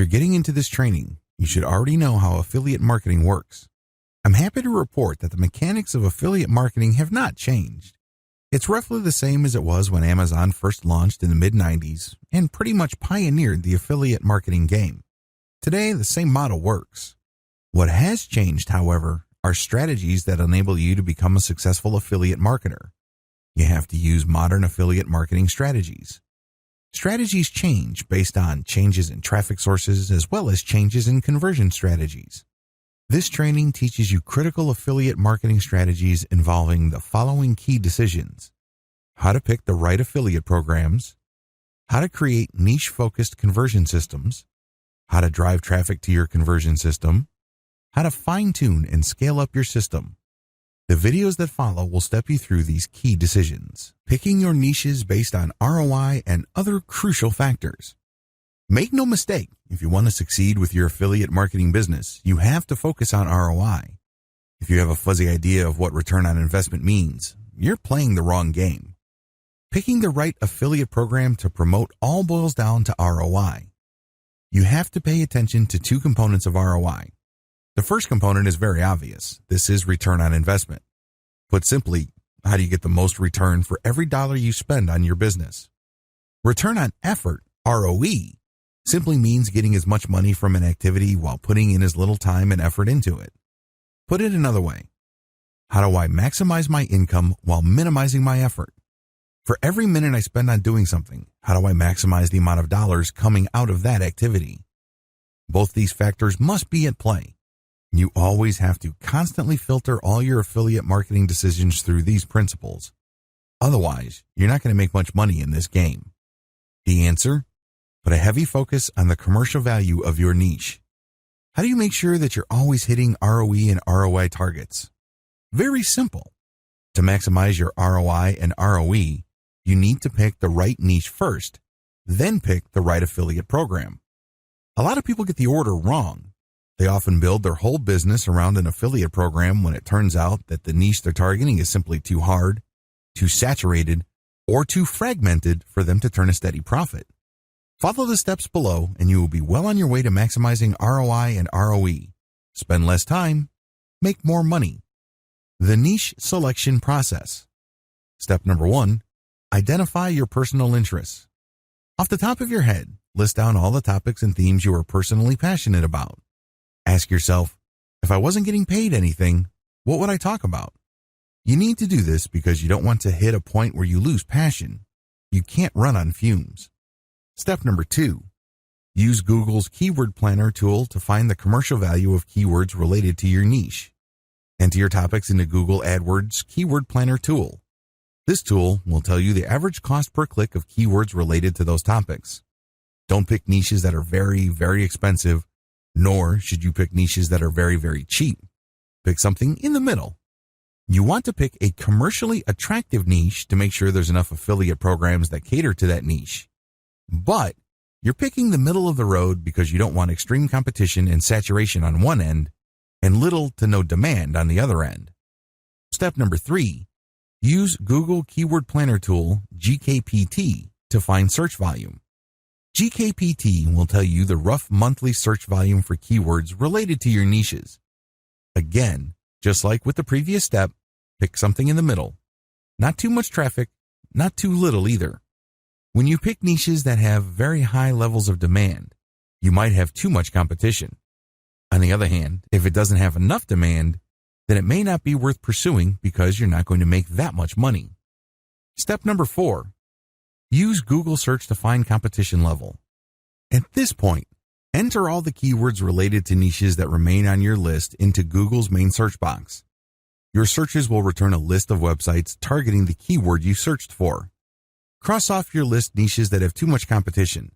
you're getting into this training, you should already know how affiliate marketing works. I'm happy to report that the mechanics of affiliate marketing have not changed. It's roughly the same as it was when Amazon first launched in the mid-90s and pretty much pioneered the affiliate marketing game. Today, the same model works. What has changed, however, are strategies that enable you to become a successful affiliate marketer. You have to use modern affiliate marketing strategies. Strategies change based on changes in traffic sources as well as changes in conversion strategies. This training teaches you critical affiliate marketing strategies involving the following key decisions: how to pick the right affiliate programs, how to create niche-focused conversion systems, how to drive traffic to your conversion system, how to fine-tune and scale up your system. The videos that follow will step you through these key decisions, picking your niches based on ROI and other crucial factors. Make no mistake, if you want to succeed with your affiliate marketing business, you have to focus on ROI. If you have a fuzzy idea of what return on investment means, you're playing the wrong game. Picking the right affiliate program to promote all boils down to ROI. You have to pay attention to two components of ROI. The first component is very obvious. This is return on investment. Put simply, how do you get the most return for every dollar you spend on your business? Return on effort, ROE, simply means getting as much money from an activity while putting in as little time and effort into it. Put it another way. How do I maximize my income while minimizing my effort? For every minute I spend on doing something, how do I maximize the amount of dollars coming out of that activity? Both these factors must be at play. You always have to constantly filter all your affiliate marketing decisions through these principles. Otherwise, you're not going to make much money in this game. The answer? Put a heavy focus on the commercial value of your niche. How do you make sure that you're always hitting ROE and ROI targets? Very simple. To maximize your ROI and ROE, you need to pick the right niche first, then pick the right affiliate program. A lot of people get the order wrong. They often build their whole business around an affiliate program when it turns out that the niche they're targeting is simply too hard, too saturated, or too fragmented for them to turn a steady profit. Follow the steps below and you will be well on your way to maximizing ROI and ROE. Spend less time, make more money. The niche selection process. Step number 1, identify your personal interests. Off the top of your head, list down all the topics and themes you are personally passionate about. Ask yourself, if I wasn't getting paid anything, what would I talk about? You need to do this because you don't want to hit a point where you lose passion. You can't run on fumes. Step number 2, use Google's Keyword Planner tool to find the commercial value of keywords related to your niche. Enter your topics into Google AdWords Keyword Planner tool. This tool will tell you the average cost per click of keywords related to those topics. Don't pick niches that are very, very expensive, nor should you pick niches that are very, very cheap. Pick something in the middle. You want to pick a commercially attractive niche to make sure there's enough affiliate programs that cater to that niche. But you're picking the middle of the road because you don't want extreme competition and saturation on one end and little to no demand on the other end. Step number 3, use Google Keyword Planner tool, GKPT, to find search volume. GKPT will tell you the rough monthly search volume for keywords related to your niches. Again, just like with the previous step, pick something in the middle. Not too much traffic, not too little either. When you pick niches that have very high levels of demand, you might have too much competition. On the other hand, if it doesn't have enough demand, then it may not be worth pursuing because you're not going to make that much money. Step number 4, use Google search to find competition level. At this point, enter all the keywords related to niches that remain on your list into Google's main search box. Your searches will return a list of websites targeting the keyword you searched for. Cross off your list niches that have too much competition.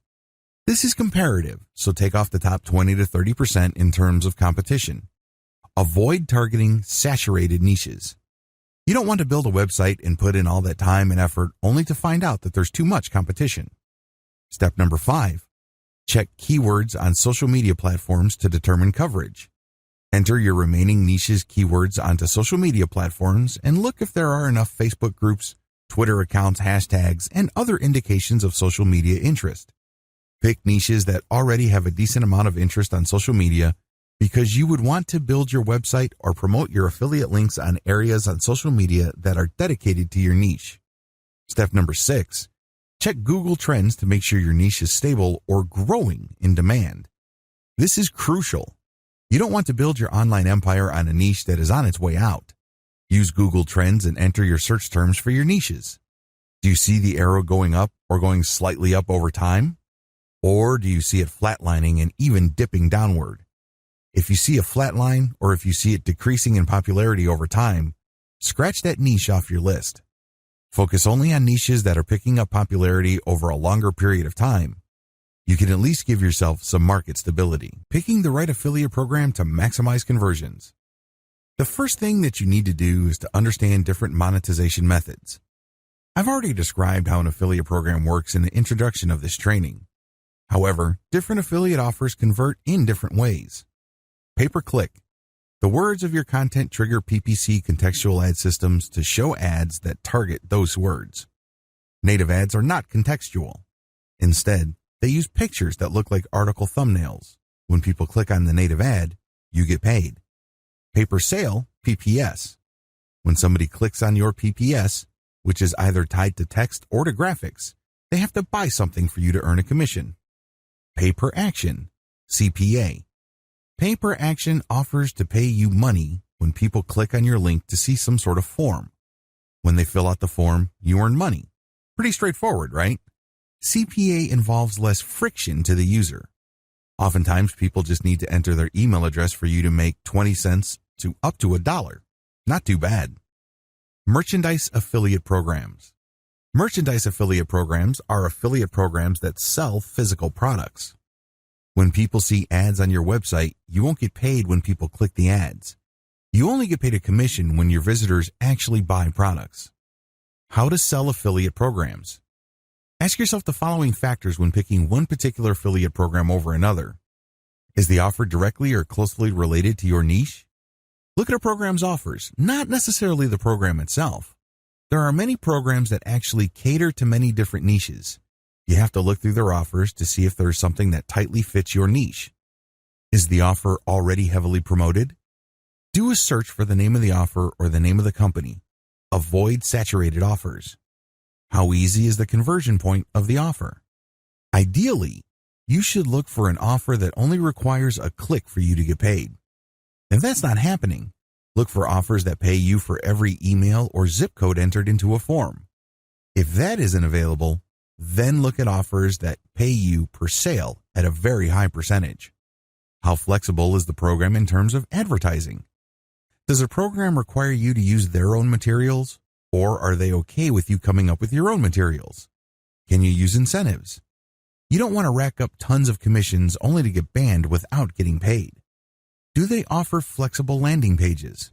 This is comparative, so take off the top 20 to 30% in terms of competition. Avoid targeting saturated niches. You don't want to build a website and put in all that time and effort only to find out that there's too much competition. Step number 5, check keywords on social media platforms to determine coverage. Enter your remaining niches keywords onto social media platforms and look if there are enough Facebook groups, Twitter accounts, hashtags, and other indications of social media interest. Pick niches that already have a decent amount of interest on social media because you would want to build your website or promote your affiliate links on areas on social media that are dedicated to your niche. Step number 6, check Google Trends to make sure your niche is stable or growing in demand. This is crucial. You don't want to build your online empire on a niche that is on its way out. Use Google Trends and enter your search terms for your niches. Do you see the arrow going up or going slightly up over time? Or do you see it flatlining and even dipping downward? If you see a flat line or if you see it decreasing in popularity over time, scratch that niche off your list. Focus only on niches that are picking up popularity over a longer period of time. You can at least give yourself some market stability, picking the right affiliate program to maximize conversions. The first thing that you need to do is to understand different monetization methods. I've already described how an affiliate program works in the introduction of this training. However, different affiliate offers convert in different ways. Pay-per-click. The words of your content trigger PPC contextual ad systems to show ads that target those words. Native ads are not contextual. Instead, they use pictures that look like article thumbnails. When people click on the native ad, you get paid. Pay-per-sale, PPS. When somebody clicks on your PPS, which is either tied to text or to graphics, they have to buy something for you to earn a commission. Pay-per-action, CPA. Pay-per-action offers to pay you money when people click on your link to see some sort of form. When they fill out the form, you earn money. Pretty straightforward, right? CPA involves less friction to the user. Oftentimes, people just need to enter their email address for you to make 20 cents to up to $1. Not too bad. Merchandise affiliate programs. Merchandise affiliate programs are affiliate programs that sell physical products. When people see ads on your website, you won't get paid when people click the ads. You only get paid a commission when your visitors actually buy products. How to sell affiliate programs. Ask yourself the following factors when picking one particular affiliate program over another. Is the offer directly or closely related to your niche? Look at a program's offers, not necessarily the program itself. There are many programs that actually cater to many different niches. You have to look through their offers to see if there's something that tightly fits your niche. Is the offer already heavily promoted? Do a search for the name of the offer or the name of the company. Avoid saturated offers. How easy is the conversion point of the offer? Ideally, you should look for an offer that only requires a click for you to get paid. If that's not happening, look for offers that pay you for every email or zip code entered into a form. If that isn't available, then look at offers that pay you per sale at a very high percentage. How flexible is the program in terms of advertising? Does a program require you to use their own materials, or are they okay with you coming up with your own materials? Can you use incentives? You don't want to rack up tons of commissions only to get banned without getting paid. Do they offer flexible landing pages?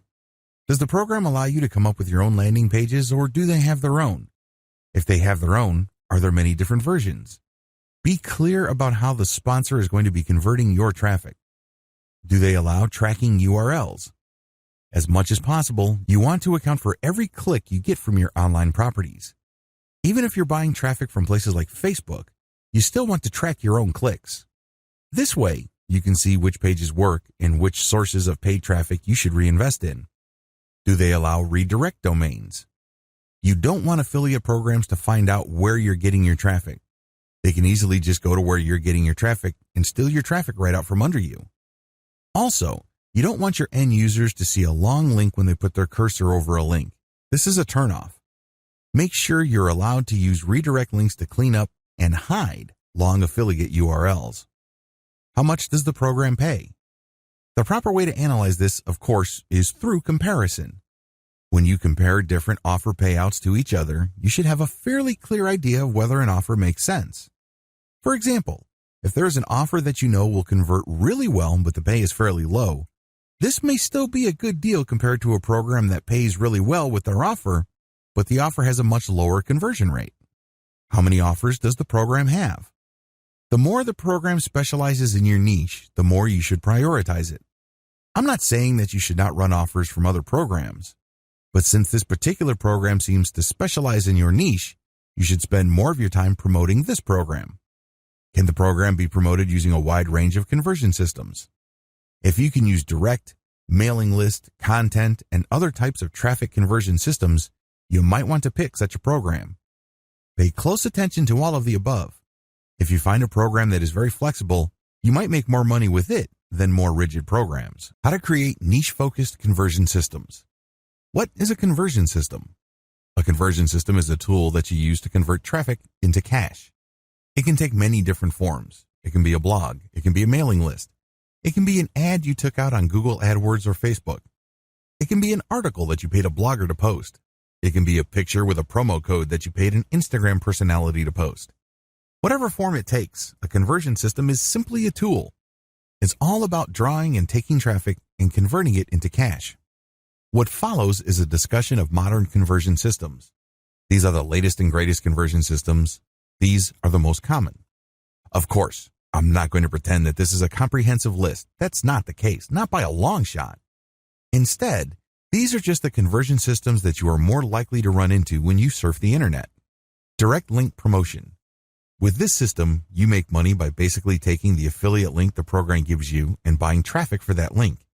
Does the program allow you to come up with your own landing pages, or do they have their own? If they have their own, are there many different versions? Be clear about how the sponsor is going to be converting your traffic. Do they allow tracking URLs? As much as possible, you want to account for every click you get from your online properties. Even if you're buying traffic from places like Facebook, you still want to track your own clicks. This way, you can see which pages work and which sources of paid traffic you should reinvest in. Do they allow redirect domains? You don't want affiliate programs to find out where you're getting your traffic. They can easily just go to where you're getting your traffic and steal your traffic right out from under you. Also, you don't want your end users to see a long link when they put their cursor over a link. This is a turnoff. Make sure you're allowed to use redirect links to clean up and hide long affiliate URLs. How much does the program pay? The proper way to analyze this, of course, is through comparison. When you compare different offer payouts to each other, you should have a fairly clear idea of whether an offer makes sense. For example, if there is an offer that you know will convert really well but the pay is fairly low, this may still be a good deal compared to a program that pays really well with their offer, but the offer has a much lower conversion rate. How many offers does the program have? The more the program specializes in your niche, the more you should prioritize it. I'm not saying that you should not run offers from other programs, but since this particular program seems to specialize in your niche, you should spend more of your time promoting this program. Can the program be promoted using a wide range of conversion systems? If you can use direct, mailing list, content, and other types of traffic conversion systems, you might want to pick such a program. Pay close attention to all of the above. If you find a program that is very flexible, you might make more money with it than more rigid programs. How to create niche-focused conversion systems. What is a conversion system? A conversion system is a tool that you use to convert traffic into cash. It can take many different forms. It can be a blog. It can be a mailing list. It can be an ad you took out on Google AdWords or Facebook. It can be an article that you paid a blogger to post. It can be a picture with a promo code that you paid an Instagram personality to post. Whatever form it takes, a conversion system is simply a tool. It's all about drawing and taking traffic and converting it into cash. What follows is a discussion of modern conversion systems. These are the latest and greatest conversion systems. These are the most common. Of course, I'm not going to pretend that this is a comprehensive list. That's not the case, not by a long shot. Instead, these are just the conversion systems that you are more likely to run into when you surf the internet. Direct link promotion. With this system, you make money by basically taking the affiliate link the program gives you and buying traffic for that link.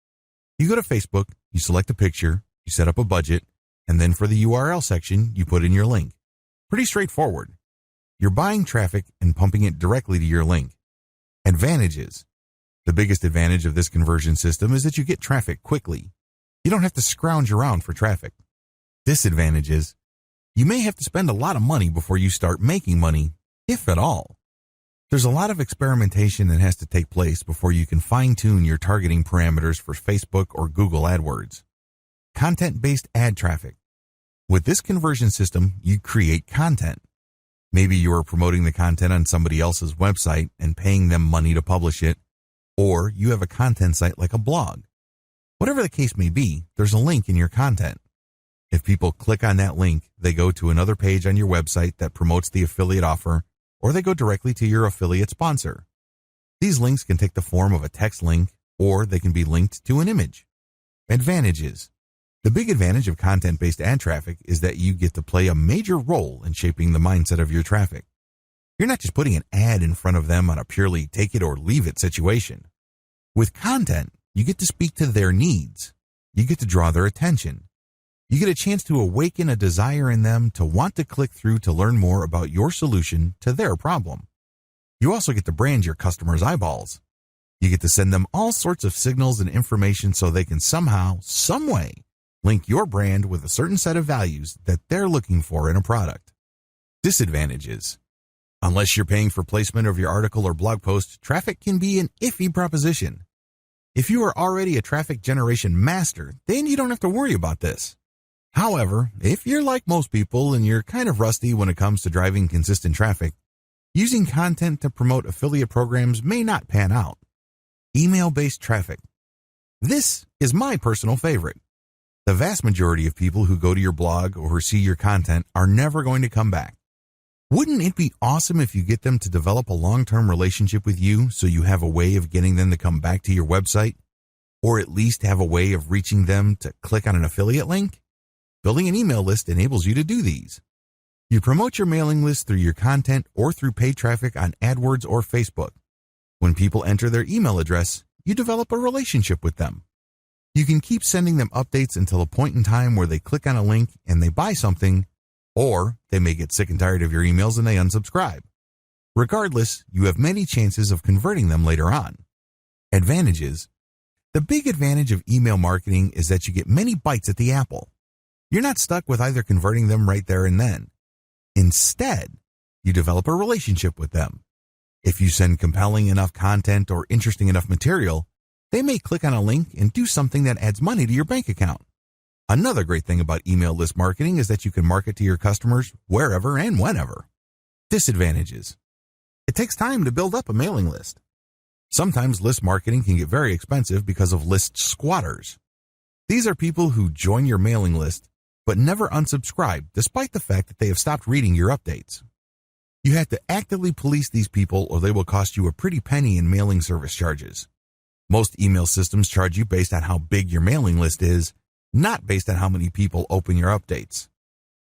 You go to Facebook, you select a picture, you set up a budget, and then for the URL section, you put in your link. Pretty straightforward. You're buying traffic and pumping it directly to your link. Advantages. The biggest advantage of this conversion system is that you get traffic quickly. You don't have to scrounge around for traffic. Disadvantages. You may have to spend a lot of money before you start making money, if at all. There's a lot of experimentation that has to take place before you can fine-tune your targeting parameters for Facebook or Google AdWords. Content-based ad traffic. With this conversion system, you create content. Maybe you are promoting the content on somebody else's website and paying them money to publish it, or you have a content site like a blog. Whatever the case may be, there's a link in your content. If people click on that link, they go to another page on your website that promotes the affiliate offer, or they go directly to your affiliate sponsor. These links can take the form of a text link, or they can be linked to an image. Advantages. The big advantage of content-based ad traffic is that you get to play a major role in shaping the mindset of your traffic. You're not just putting an ad in front of them on a purely take it or leave it situation. With content, you get to speak to their needs. You get to draw their attention. You get a chance to awaken a desire in them to want to click through to learn more about your solution to their problem. You also get to brand your customers' eyeballs. You get to send them all sorts of signals and information so they can somehow, some way, link your brand with a certain set of values that they're looking for in a product. Disadvantages. Unless you're paying for placement of your article or blog post, traffic can be an iffy proposition. If you are already a traffic generation master, then you don't have to worry about this. However, if you're like most people and you're kind of rusty when it comes to driving consistent traffic, using content to promote affiliate programs may not pan out. Email-based traffic. This is my personal favorite. The vast majority of people who go to your blog or who see your content are never going to come back. Wouldn't it be awesome if you get them to develop a long-term relationship with you so you have a way of getting them to come back to your website? Or at least have a way of reaching them to click on an affiliate link? Building an email list enables you to do these. You promote your mailing list through your content or through paid traffic on AdWords or Facebook. When people enter their email address, you develop a relationship with them. You can keep sending them updates until a point in time where they click on a link and they buy something, or they may get sick and tired of your emails and they unsubscribe. Regardless, you have many chances of converting them later on. Advantages. The big advantage of email marketing is that you get many bites at the apple. You're not stuck with either converting them right there and then. Instead, you develop a relationship with them. If you send compelling enough content or interesting enough material, they may click on a link and do something that adds money to your bank account. Another great thing about email list marketing is that you can market to your customers wherever and whenever. Disadvantages. It takes time to build up a mailing list. Sometimes list marketing can get very expensive because of list squatters. These are people who join your mailing list but never unsubscribe despite the fact that they have stopped reading your updates. You have to actively police these people or they will cost you a pretty penny in mailing service charges. Most email systems charge you based on how big your mailing list is, not based on how many people open your updates.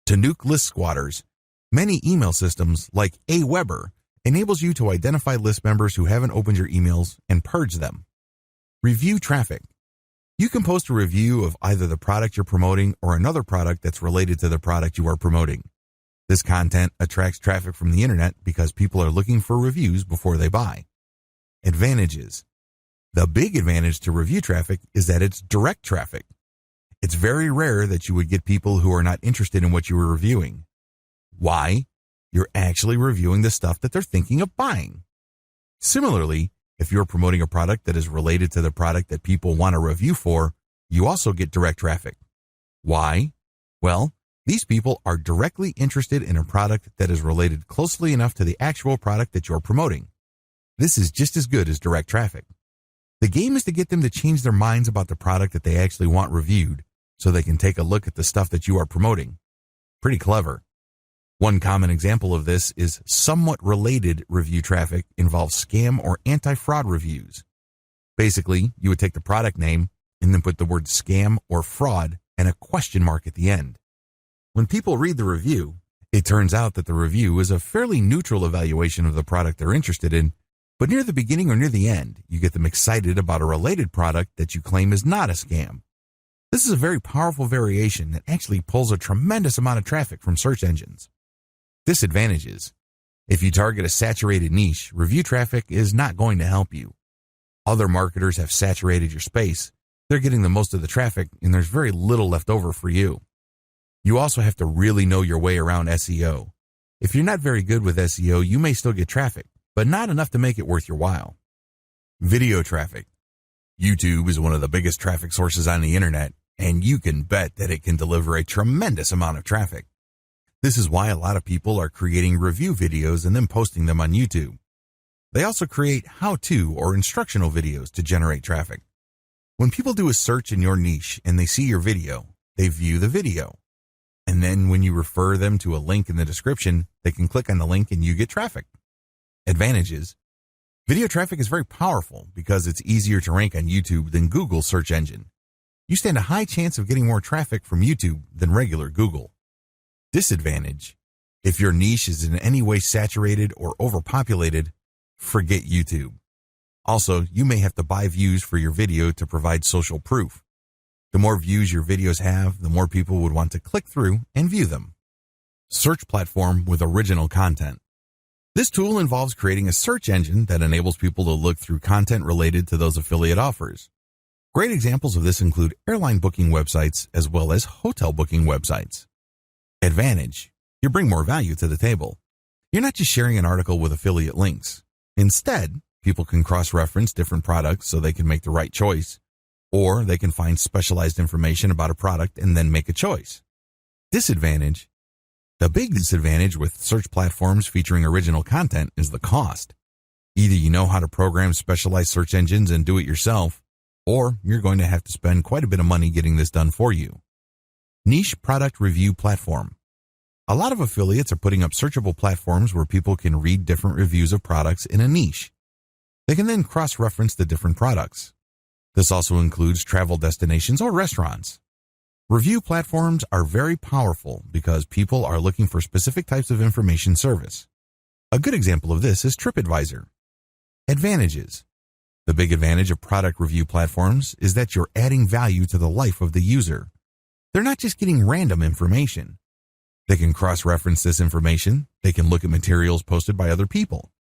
To nuke list squatters, many email systems like Aweber enables you to identify list members who haven't opened your emails and purge them. Review traffic. You can post a review of either the product you're promoting or another product that's related to the product you are promoting. This content attracts traffic from the internet because people are looking for reviews before they buy. Advantages. The big advantage to review traffic is that it's direct traffic. It's very rare that you would get people who are not interested in what you were reviewing. Why? You're actually reviewing the stuff that they're thinking of buying. Similarly, if you're promoting a product that is related to the product that people want a review for, you also get direct traffic. Why? Well, these people are directly interested in a product that is related closely enough to the actual product that you're promoting. This is just as good as direct traffic. The game is to get them to change their minds about the product that they actually want reviewed so they can take a look at the stuff that you are promoting. Pretty clever. One common example of this is somewhat related review traffic involves scam or anti-fraud reviews. Basically, you would take the product name and then put the word scam or fraud and a question mark at the end. When people read the review, it turns out that the review is a fairly neutral evaluation of the product they're interested in, but near the beginning or near the end, you get them excited about a related product that you claim is not a scam. This is a very powerful variation that actually pulls a tremendous amount of traffic from search engines. Disadvantages. If you target a saturated niche, review traffic is not going to help you. Other marketers have saturated your space. They're getting the most of the traffic, and there's very little left over for you. You also have to really know your way around SEO. If you're not very good with SEO, you may still get traffic, but not enough to make it worth your while. Video traffic. YouTube is one of the biggest traffic sources on the internet, and you can bet that it can deliver a tremendous amount of traffic. This is why a lot of people are creating review videos and then posting them on YouTube. They also create how-to or instructional videos to generate traffic. When people do a search in your niche and they see your video, they view the video. And then when you refer them to a link in the description, they can click on the link and you get traffic. Advantages. Video traffic is very powerful because it's easier to rank on YouTube than Google's search engine. You stand a high chance of getting more traffic from YouTube than regular Google. Disadvantage. If your niche is in any way saturated or overpopulated, forget YouTube. Also, you may have to buy views for your video to provide social proof. The more views your videos have, the more people would want to click through and view them. Search platform with original content. This tool involves creating a search engine that enables people to look through content related to those affiliate offers. Great examples of this include airline booking websites as well as hotel booking websites. Advantage. You bring more value to the table. You're not just sharing an article with affiliate links. Instead, people can cross-reference different products so they can make the right choice, or they can find specialized information about a product and then make a choice. Disadvantage. The big disadvantage with search platforms featuring original content is the cost. Either you know how to program specialized search engines and do it yourself, or you're going to have to spend quite a bit of money getting this done for you. Niche product review platform. A lot of affiliates are putting up searchable platforms where people can read different reviews of products in a niche. They can then cross-reference the different products. This also includes travel destinations or restaurants. Review platforms are very powerful because people are looking for specific types of information service. A good example of this is TripAdvisor. Advantages. The big advantage of product review platforms is that you're adding value to the life of the user. They're not just getting random information. They can cross-reference this information. They can look at materials posted by other people.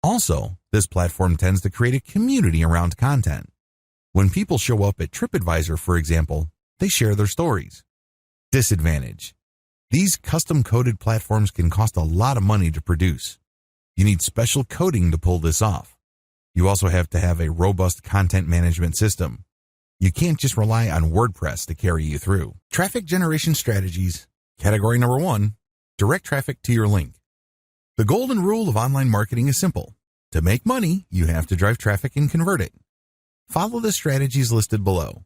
Also, this platform tends to create a community around content. When people show up at TripAdvisor, for example, they share their stories. Disadvantage. These custom-coded platforms can cost a lot of money to produce. You need special coding to pull this off. You also have to have a robust content management system. You can't just rely on WordPress to carry you through. Traffic generation strategies. Category number 1, direct traffic to your link. The golden rule of online marketing is simple. To make money, you have to drive traffic and convert it. Follow the strategies listed below.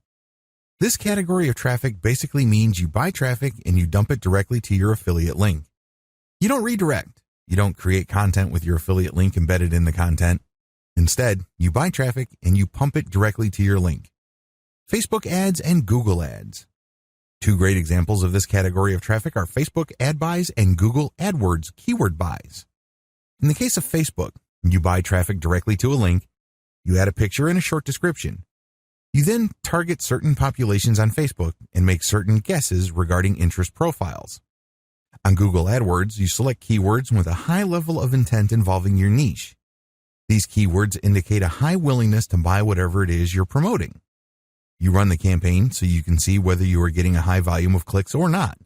This category of traffic basically means you buy traffic and you dump it directly to your affiliate link. You don't redirect. You don't create content with your affiliate link embedded in the content. Instead, you buy traffic and you pump it directly to your link. Facebook ads and Google ads. Two great examples of this category of traffic are Facebook ad buys and Google AdWords keyword buys. In the case of Facebook, you buy traffic directly to a link, you add a picture and a short description. You then target certain populations on Facebook and make certain guesses regarding interest profiles. On Google AdWords, you select keywords with a high level of intent involving your niche. These keywords indicate a high willingness to buy whatever it is you're promoting. You run the campaign so you can see whether you are getting a high volume of clicks or not.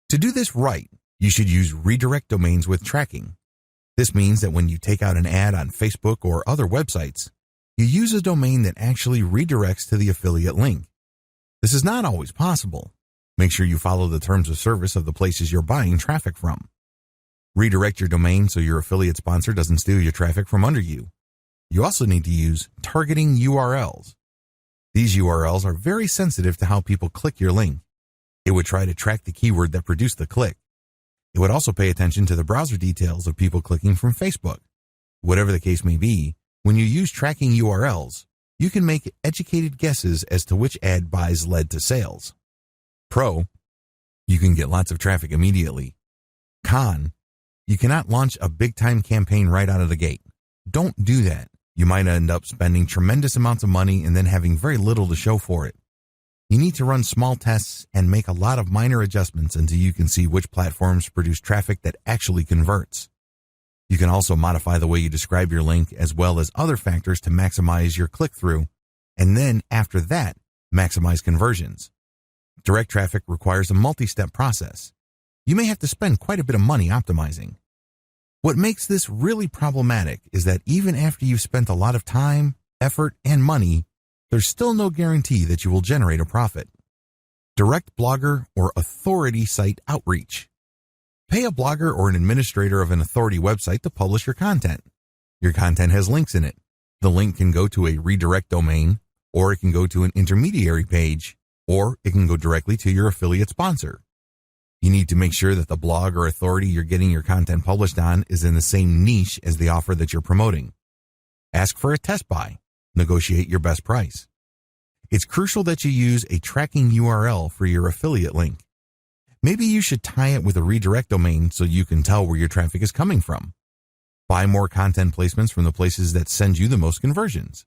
To do this right, you should use redirect domains with tracking. This means that when you take out an ad on Facebook or other websites, you use a domain that actually redirects to the affiliate link. This is not always possible. Make sure you follow the terms of service of the places you're buying traffic from. Redirect your domain so your affiliate sponsor doesn't steal your traffic from under you. You also need to use targeting URLs. These URLs are very sensitive to how people click your link. It would try to track the keyword that produced the click. It would also pay attention to the browser details of people clicking from Facebook. Whatever the case may be, when you use tracking URLs, you can make educated guesses as to which ad buys led to sales. Pro, you can get lots of traffic immediately. Con, you cannot launch a big-time campaign right out of the gate. Don't do that. You might end up spending tremendous amounts of money and then having very little to show for it. You need to run small tests and make a lot of minor adjustments until you can see which platforms produce traffic that actually converts. You can also modify the way you describe your link as well as other factors to maximize your click-through, and then after that, maximize conversions. Direct traffic requires a multi-step process. You may have to spend quite a bit of money optimizing. What makes this really problematic is that even after you've spent a lot of time, effort, and money, there's still no guarantee that you will generate a profit. Direct blogger or authority site outreach. Pay a blogger or an administrator of an authority website to publish your content. Your content has links in it. The link can go to a redirect domain, or it can go to an intermediary page, or it can go directly to your affiliate sponsor. You need to make sure that the blog or authority you're getting your content published on is in the same niche as the offer that you're promoting. Ask for a test buy. Negotiate your best price. It's crucial that you use a tracking URL for your affiliate link. Maybe you should tie it with a redirect domain so you can tell where your traffic is coming from. Buy more content placements from the places that send you the most conversions.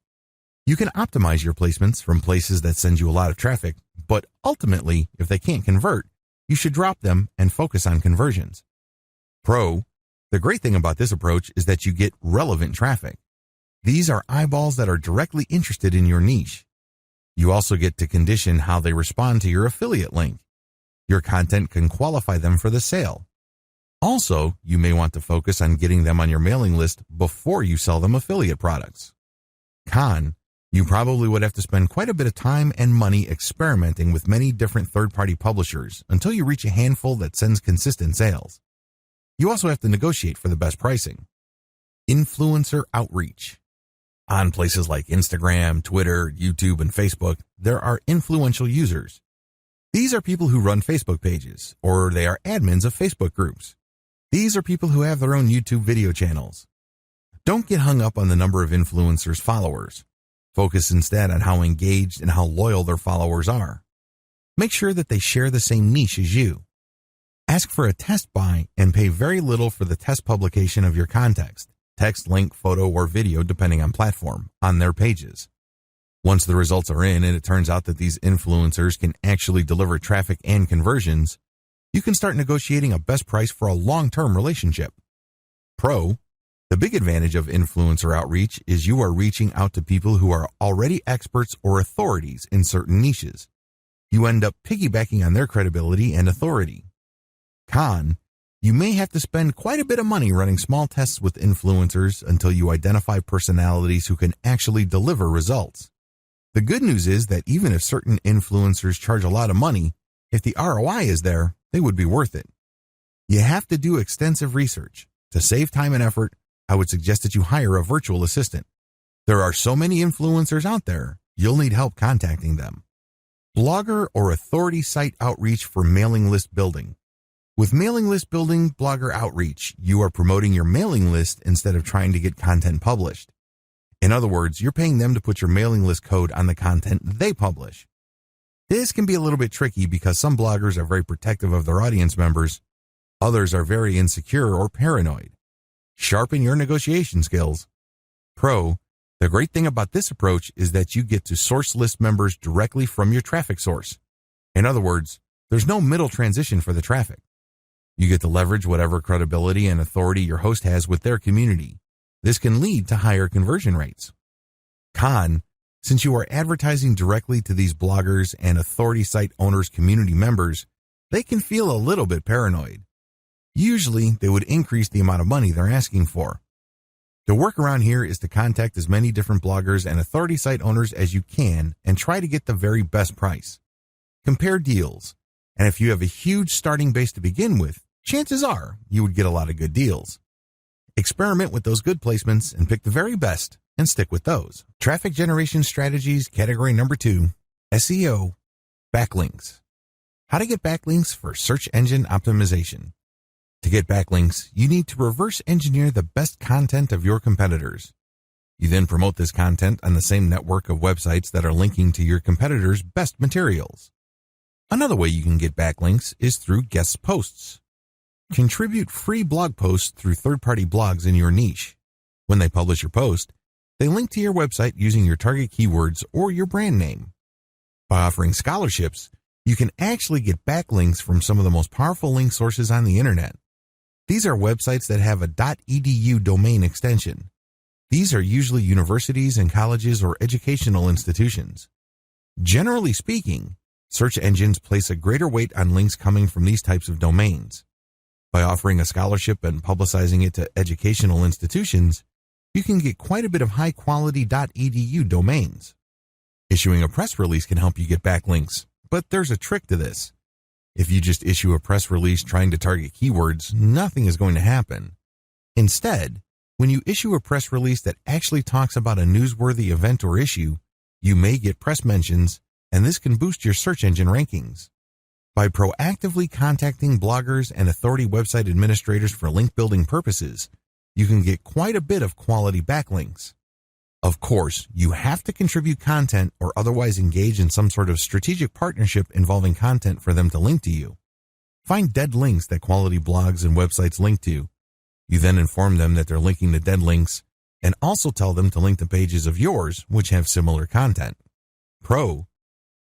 You can optimize your placements from places that send you a lot of traffic, but ultimately, if they can't convert, you should drop them and focus on conversions. Pro, the great thing about this approach is that you get relevant traffic. These are eyeballs that are directly interested in your niche. You also get to condition how they respond to your affiliate link. Your content can qualify them for the sale. Also, you may want to focus on getting them on your mailing list before you sell them affiliate products. Con, you probably would have to spend quite a bit of time and money experimenting with many different third-party publishers until you reach a handful that sends consistent sales. You also have to negotiate for the best pricing. Influencer outreach. On places like Instagram, Twitter, YouTube, and Facebook, there are influential users. These are people who run Facebook pages, or they are admins of Facebook groups. These are people who have their own YouTube video channels. Don't get hung up on the number of influencers' followers. Focus instead on how engaged and how loyal their followers are. Make sure that they share the same niche as you. Ask for a test buy and pay very little for the test publication of your context. Text, link, photo, or video, depending on platform, on their pages. Once the results are in and it turns out that these influencers can actually deliver traffic and conversions, you can start negotiating a best price for a long-term relationship. Pro, the big advantage of influencer outreach is you are reaching out to people who are already experts or authorities in certain niches. You end up piggybacking on their credibility and authority. Con, you may have to spend quite a bit of money running small tests with influencers until you identify personalities who can actually deliver results. The good news is that even if certain influencers charge a lot of money, if the ROI is there, they would be worth it. You have to do extensive research. To save time and effort, I would suggest that you hire a virtual assistant. There are so many influencers out there, you'll need help contacting them. Blogger or authority site outreach for mailing list building. With mailing list building blogger outreach, you are promoting your mailing list instead of trying to get content published. In other words, you're paying them to put your mailing list code on the content they publish. This can be a little bit tricky because some bloggers are very protective of their audience members. Others are very insecure or paranoid. Sharpen your negotiation skills. Pro, the great thing about this approach is that you get to source list members directly from your traffic source. In other words, there's no middle transition for the traffic. You get to leverage whatever credibility and authority your host has with their community. This can lead to higher conversion rates. Con, since you are advertising directly to these bloggers and authority site owners' community members, they can feel a little bit paranoid. Usually, they would increase the amount of money they're asking for. The workaround here is to contact as many different bloggers and authority site owners as you can and try to get the very best price. Compare deals, and if you have a huge starting base to begin with, chances are you would get a lot of good deals. Experiment with those good placements and pick the very best and stick with those. Traffic generation strategies, category number 2, SEO, backlinks. How to get backlinks for search engine optimization. To get backlinks, you need to reverse engineer the best content of your competitors. You then promote this content on the same network of websites that are linking to your competitors' best materials. Another way you can get backlinks is through guest posts. Contribute free blog posts through third-party blogs in your niche. When they publish your post, they link to your website using your target keywords or your brand name. By offering scholarships, you can actually get backlinks from some of the most powerful link sources on the internet. These are websites that have a .edu domain extension. These are usually universities and colleges or educational institutions. Generally speaking, search engines place a greater weight on links coming from these types of domains. By offering a scholarship and publicizing it to educational institutions, you can get quite a bit of high-quality .edu domains. Issuing a press release can help you get backlinks, but there's a trick to this. If you just issue a press release trying to target keywords, nothing is going to happen. Instead, when you issue a press release that actually talks about a newsworthy event or issue, you may get press mentions, and this can boost your search engine rankings. By proactively contacting bloggers and authority website administrators for link building purposes, you can get quite a bit of quality backlinks. Of course, you have to contribute content or otherwise engage in some sort of strategic partnership involving content for them to link to you. Find dead links that quality blogs and websites link to. You then inform them that they're linking to dead links and also tell them to link to pages of yours which have similar content. Pro,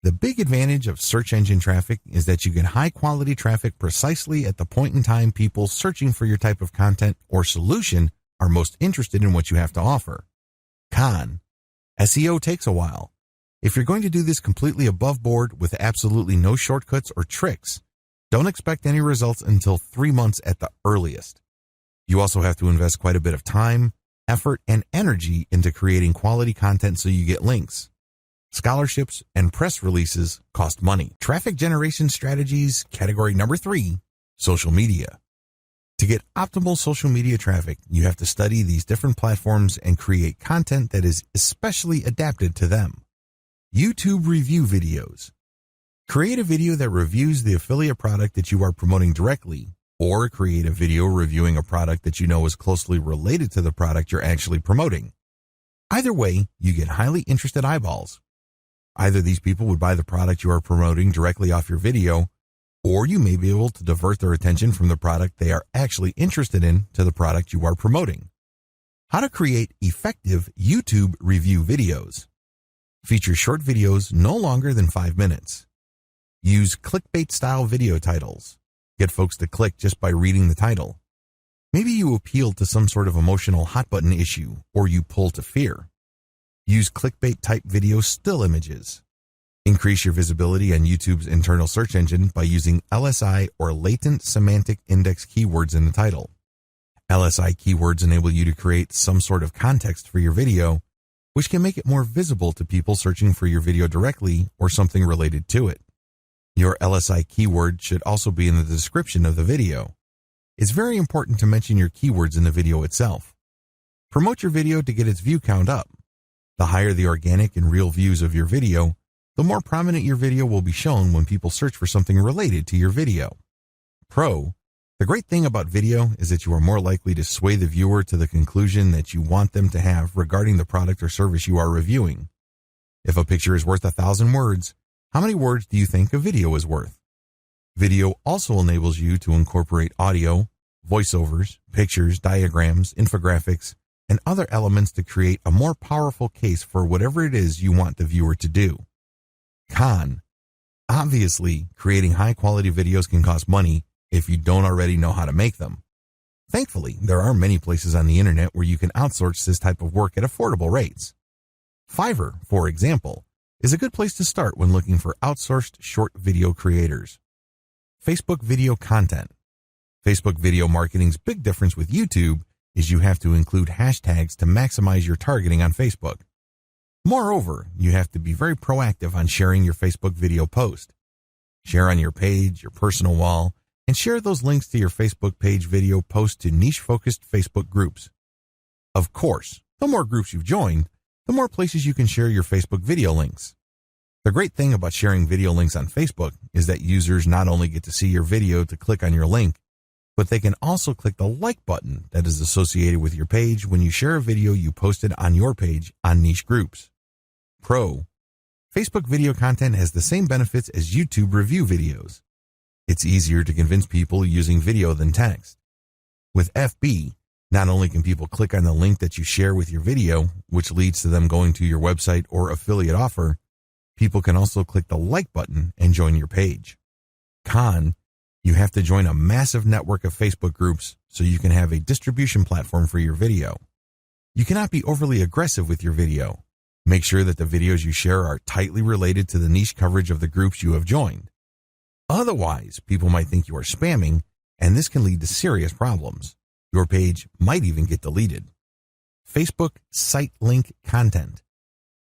the big advantage of search engine traffic is that you get high-quality traffic precisely at the point in time people searching for your type of content or solution are most interested in what you have to offer. Con, SEO takes a while. If you're going to do this completely above board with absolutely no shortcuts or tricks, don't expect any results until 3 months at the earliest. You also have to invest quite a bit of time, effort, and energy into creating quality content so you get links. Scholarships and press releases cost money. Traffic generation strategies, category number 3, social media. To get optimal social media traffic, you have to study these different platforms and create content that is especially adapted to them. YouTube review videos. Create a video that reviews the affiliate product that you are promoting directly, or create a video reviewing a product that you know is closely related to the product you're actually promoting. Either way, you get highly interested eyeballs. Either these people would buy the product you are promoting directly off your video, or you may be able to divert their attention from the product they are actually interested in to the product you are promoting. How to create effective YouTube review videos. Feature short videos no longer than 5 minutes. Use clickbait-style video titles. Get folks to click just by reading the title. Maybe you appeal to some sort of emotional hot-button issue, or you pull to fear. Use clickbait-type video still images. Increase your visibility on YouTube's internal search engine by using LSI or latent semantic index keywords in the title. LSI keywords enable you to create some sort of context for your video, which can make it more visible to people searching for your video directly or something related to it. Your LSI keyword should also be in the description of the video. It's very important to mention your keywords in the video itself. Promote your video to get its view count up. The higher the organic and real views of your video, the more prominent your video will be shown when people search for something related to your video. Pro, the great thing about video is that you are more likely to sway the viewer to the conclusion that you want them to have regarding the product or service you are reviewing. If a picture is worth 1,000 words, how many words do you think a video is worth? Video also enables you to incorporate audio, voiceovers, pictures, diagrams, infographics, and other elements to create a more powerful case for whatever it is you want the viewer to do. Con. Obviously, creating high-quality videos can cost money if you don't already know how to make them. Thankfully, there are many places on the internet where you can outsource this type of work at affordable rates. Fiverr, for example, is a good place to start when looking for outsourced short video creators. Facebook video content. Facebook video marketing's big difference with YouTube is you have to include hashtags to maximize your targeting on Facebook. Moreover, you have to be very proactive on sharing your Facebook video post. Share on your page, your personal wall, and share those links to your Facebook page video post to niche-focused Facebook groups. Of course, the more groups you've joined, the more places you can share your Facebook video links. The great thing about sharing video links on Facebook is that users not only get to see your video to click on your link, but they can also click the like button that is associated with your page when you share a video you posted on your page on niche groups. Pro. Facebook video content has the same benefits as YouTube review videos. It's easier to convince people using video than text. With FB, not only can people click on the link that you share with your video, which leads to them going to your website or affiliate offer, people can also click the like button and join your page. Con. You have to join a massive network of Facebook groups so you can have a distribution platform for your video. You cannot be overly aggressive with your video. Make sure that the videos you share are tightly related to the niche coverage of the groups you have joined. Otherwise, people might think you are spamming, and this can lead to serious problems. Your page might even get deleted. Facebook site link content.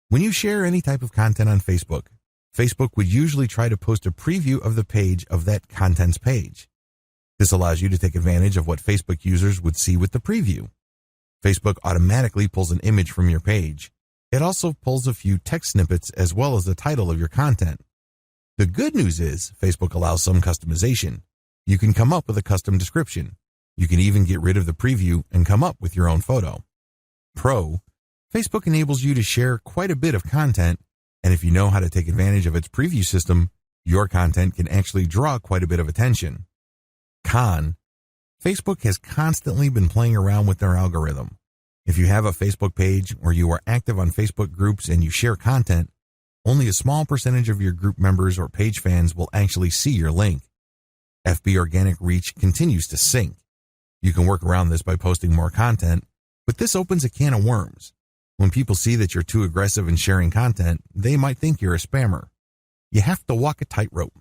When you share any type of content on Facebook, Facebook would usually try to post a preview of the page of that content's page. This allows you to take advantage of what Facebook users would see with the preview. Facebook automatically pulls an image from your page. It also pulls a few text snippets as well as the title of your content. The good news is Facebook allows some customization. You can come up with a custom description. You can even get rid of the preview and come up with your own photo. Pro. Facebook enables you to share quite a bit of content, and if you know how to take advantage of its preview system, your content can actually draw quite a bit of attention. Con. Facebook has constantly been playing around with their algorithm. If you have a Facebook page or you are active on Facebook groups and you share content, only a small percentage of your group members or page fans will actually see your link. FB organic reach continues to sink. You can work around this by posting more content, but this opens a can of worms. When people see that you're too aggressive in sharing content, they might think you're a spammer. You have to walk a tightrope.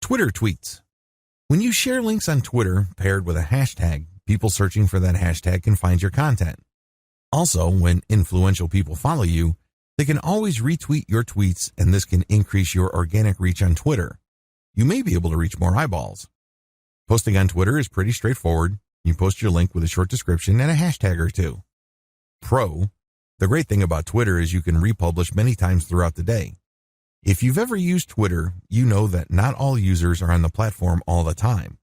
Twitter tweets. When you share links on Twitter paired with a hashtag, people searching for that hashtag can find your content. Also, when influential people follow you, they can always retweet your tweets, and this can increase your organic reach on Twitter. You may be able to reach more eyeballs. Posting on Twitter is pretty straightforward. You post your link with a short description and a hashtag or two. Pro. The great thing about Twitter is you can republish many times throughout the day. If you've ever used Twitter, you know that not all users are on the platform all the time.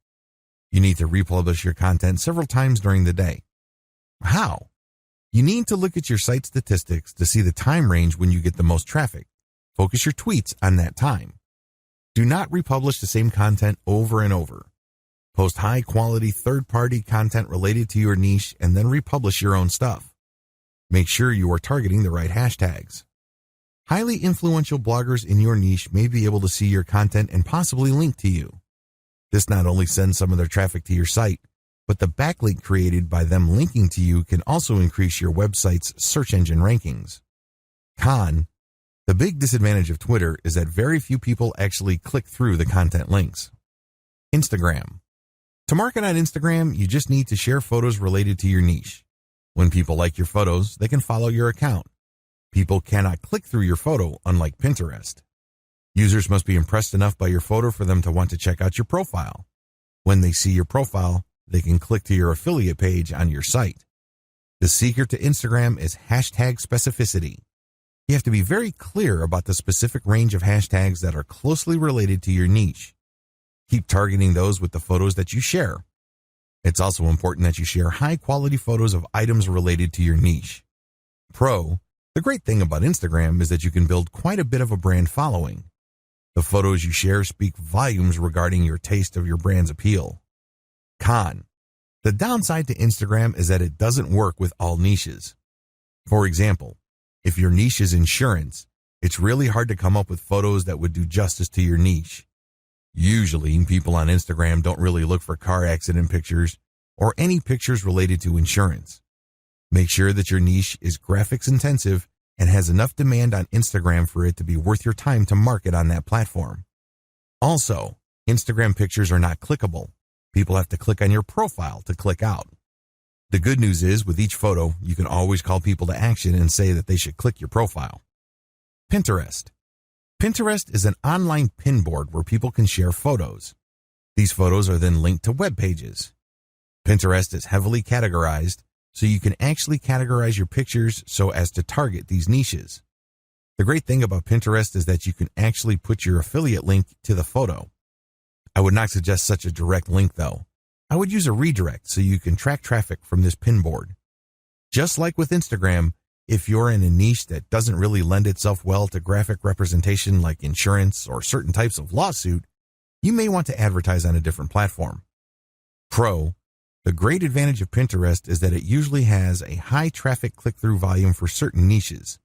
You need to republish your content several times during the day. How? You need to look at your site statistics to see the time range when you get the most traffic. Focus your tweets on that time. Do not republish the same content over and over. Post high-quality third-party content related to your niche and then republish your own stuff. Make sure you are targeting the right hashtags. Highly influential bloggers in your niche may be able to see your content and possibly link to you. This not only sends some of their traffic to your site, but the backlink created by them linking to you can also increase your website's search engine rankings. Con. The big disadvantage of Twitter is that very few people actually click through the content links. Instagram. To market on Instagram, you just need to share photos related to your niche. When people like your photos, they can follow your account. People cannot click through your photo, unlike Pinterest. Users must be impressed enough by your photo for them to want to check out your profile. When they see your profile, they can click to your affiliate page on your site. The secret to Instagram is hashtag specificity. You have to be very clear about the specific range of hashtags that are closely related to your niche. Keep targeting those with the photos that you share. It's also important that you share high-quality photos of items related to your niche. Pro. The great thing about Instagram is that you can build quite a bit of a brand following. The photos you share speak volumes regarding your taste of your brand's appeal. Con. The downside to Instagram is that it doesn't work with all niches. For example, if your niche is insurance, it's really hard to come up with photos that would do justice to your niche. Usually, people on Instagram don't really look for car accident pictures or any pictures related to insurance. Make sure that your niche is graphics intensive and has enough demand on Instagram for it to be worth your time to market on that platform. Also, Instagram pictures are not clickable. People have to click on your profile to click out. The good news is, with each photo, you can always call people to action and say that they should click your profile. Pinterest. Pinterest is an online pin board where people can share photos. These photos are then linked to web pages. Pinterest is heavily categorized, so you can actually categorize your pictures so as to target these niches. The great thing about Pinterest is that you can actually put your affiliate link to the photo. I would not suggest such a direct link though. I would use a redirect so you can track traffic from this pin board. Just like with Instagram, if you're in a niche that doesn't really lend itself well to graphic representation like insurance or certain types of lawsuit, you may want to advertise on a different platform. Pro, the great advantage of Pinterest is that it usually has a high traffic click-through volume for certain niches.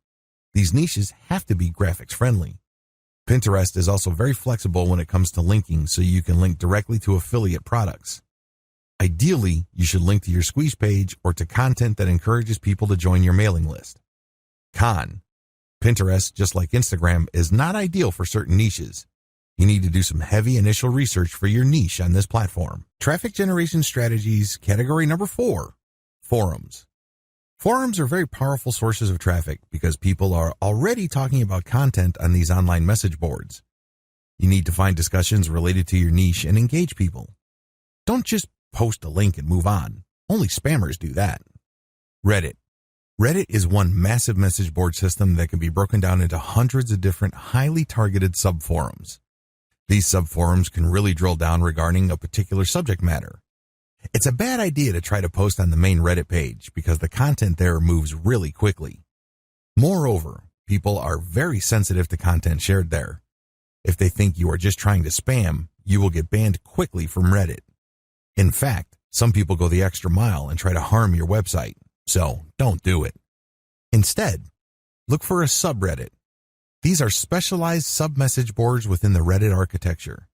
These niches have to be graphics friendly. Pinterest is also very flexible when it comes to linking, so you can link directly to affiliate products. Ideally, you should link to your squeeze page or to content that encourages people to join your mailing list. Con. Pinterest, just like Instagram, is not ideal for certain niches. You need to do some heavy initial research for your niche on this platform. Traffic generation strategies, category number 4, forums. Forums are very powerful sources of traffic because people are already talking about content on these online message boards. You need to find discussions related to your niche and engage people. Don't just post a link and move on. Only spammers do that. Reddit. Reddit is one massive message board system that can be broken down into hundreds of different highly targeted subforums. These subforums can really drill down regarding a particular subject matter. It's a bad idea to try to post on the main Reddit page because the content there moves really quickly. Moreover, people are very sensitive to content shared there. If they think you are just trying to spam, you will get banned quickly from Reddit. In fact, some people go the extra mile and try to harm your website, so don't do it. Instead, look for a subreddit. These are specialized sub-message boards within the Reddit architecture.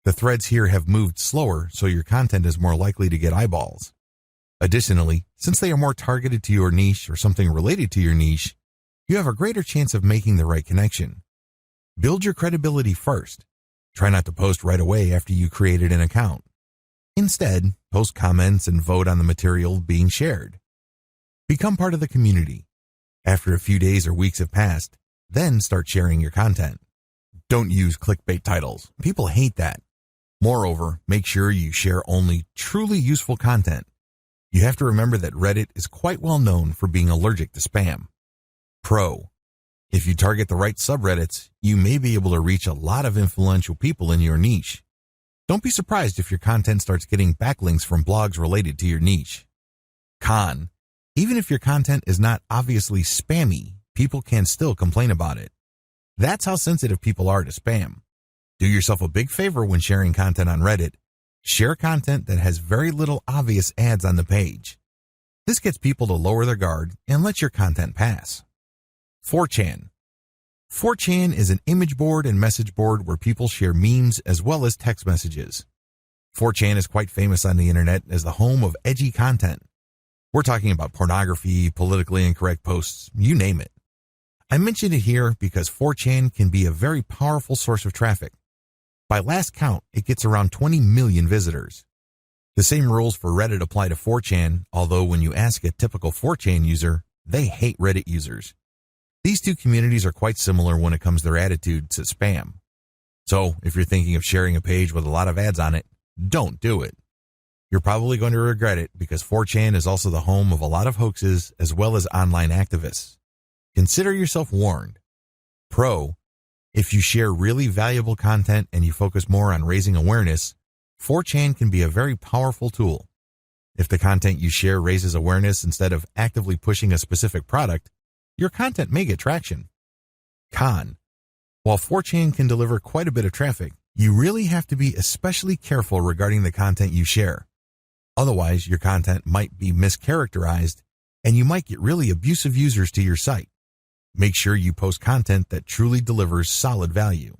The threads here have moved slower, so your content is more likely to get eyeballs. Additionally, since they are more targeted to your niche or something related to your niche, you have a greater chance of making the right connection. Build your credibility first. Try not to post right away after you created an account. Instead, post comments and vote on the material being shared. Become part of the community. After a few days or weeks have passed, then start sharing your content. Don't use clickbait titles. People hate that. Moreover, make sure you share only truly useful content. You have to remember that Reddit is quite well known for being allergic to spam. Pro. If you target the right subreddits, you may be able to reach a lot of influential people in your niche. Don't be surprised if your content starts getting backlinks from blogs related to your niche. Con. Even if your content is not obviously spammy, people can still complain about it. That's how sensitive people are to spam. Do yourself a big favor when sharing content on Reddit. Share content that has very little obvious ads on the page. This gets people to lower their guard and let your content pass. 4chan. 4chan is an image board and message board where people share memes as well as text messages. 4chan is quite famous on the internet as the home of edgy content. We're talking about pornography, politically incorrect posts, you name it. I mention it here because 4chan can be a very powerful source of traffic. By last count, it gets around 20 million visitors. The same rules for Reddit apply to 4chan, although when you ask a typical 4chan user, they hate Reddit users. These two communities are quite similar when it comes to their attitude to spam. So, if you're thinking of sharing a page with a lot of ads on it, don't do it. You're probably going to regret it because 4chan is also the home of a lot of hoaxes as well as online activists. Consider yourself warned. Pro. If you share really valuable content and you focus more on raising awareness, 4chan can be a very powerful tool. If the content you share raises awareness instead of actively pushing a specific product, your content may get traction. Con. While 4chan can deliver quite a bit of traffic, you really have to be especially careful regarding the content you share. Otherwise, your content might be mischaracterized and you might get really abusive users to your site. Make sure you post content that truly delivers solid value.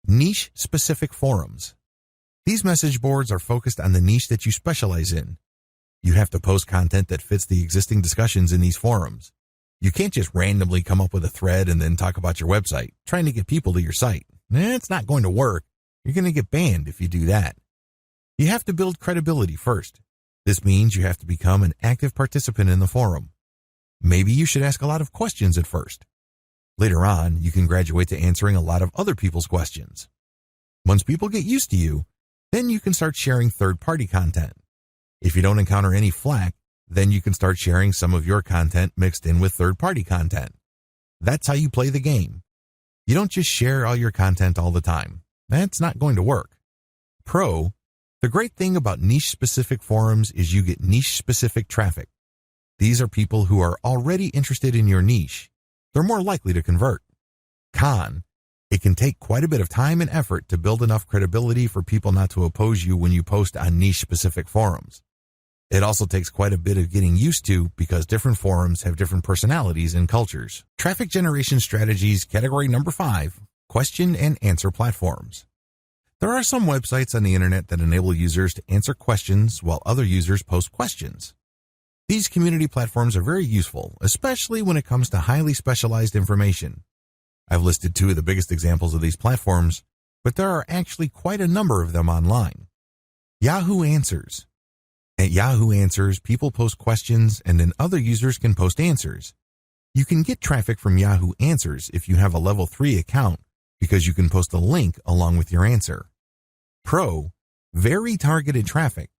Niche-specific forums. These message boards are focused on the niche that you specialize in. You have to post content that fits the existing discussions in these forums. You can't just randomly come up with a thread and then talk about your website, trying to get people to your site. It's not going to work. You're going to get banned if you do that. You have to build credibility first. This means you have to become an active participant in the forum. Maybe you should ask a lot of questions at first. Later on, you can graduate to answering a lot of other people's questions. Once people get used to you, then you can start sharing third-party content. If you don't encounter any flack, then you can start sharing some of your content mixed in with third-party content. That's how you play the game. You don't just share all your content all the time. That's not going to work. Pro, the great thing about niche-specific forums is you get niche-specific traffic. These are people who are already interested in your niche. They're more likely to convert. Con, it can take quite a bit of time and effort to build enough credibility for people not to oppose you when you post on niche-specific forums. It also takes quite a bit of getting used to because different forums have different personalities and cultures. Traffic generation strategies, category number 5, question and answer platforms. There are some websites on the internet that enable users to answer questions while other users post questions. These community platforms are very useful, especially when it comes to highly specialized information. I've listed 2 of the biggest examples of these platforms, but there are actually quite a number of them online. Yahoo Answers. At Yahoo Answers, people post questions and then other users can post answers. You can get traffic from Yahoo Answers if you have a level 3 account because you can post a link along with your answer. Pro, very targeted traffic.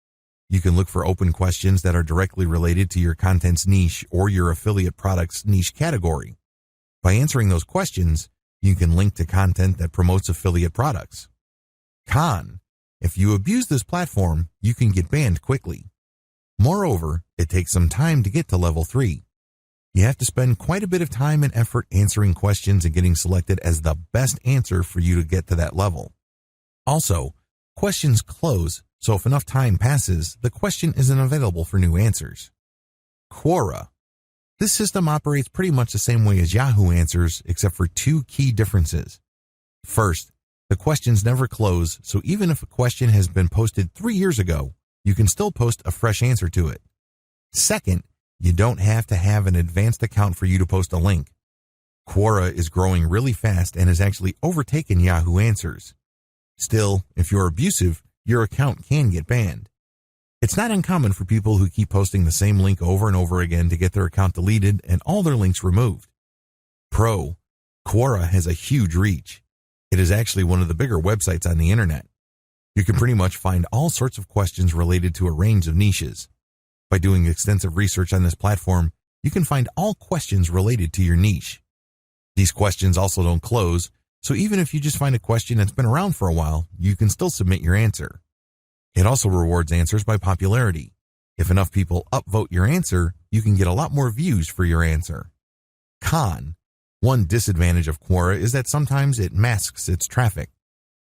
You can look for open questions that are directly related to your content's niche or your affiliate product's niche category. By answering those questions, you can link to content that promotes affiliate products. Con, if you abuse this platform, you can get banned quickly. Moreover, it takes some time to get to level 3. You have to spend quite a bit of time and effort answering questions and getting selected as the best answer for you to get to that level. Also, questions close, so if enough time passes, the question isn't available for new answers. Quora. This system operates pretty much the same way as Yahoo Answers, except for 2 key differences. First, the questions never close, so even if a question has been posted 3 years ago, you can still post a fresh answer to it. Second, you don't have to have an advanced account for you to post a link. Quora is growing really fast and has actually overtaken Yahoo Answers. Still, if you're abusive, your account can get banned. It's not uncommon for people who keep posting the same link over and over again to get their account deleted and all their links removed. Pro, Quora has a huge reach. It is actually one of the bigger websites on the internet. You can pretty much find all sorts of questions related to a range of niches. By doing extensive research on this platform, you can find all questions related to your niche. These questions also don't close, so even if you just find a question that's been around for a while, you can still submit your answer. It also rewards answers by popularity. If enough people upvote your answer, you can get a lot more views for your answer. Con. One disadvantage of Quora is that sometimes it masks its traffic.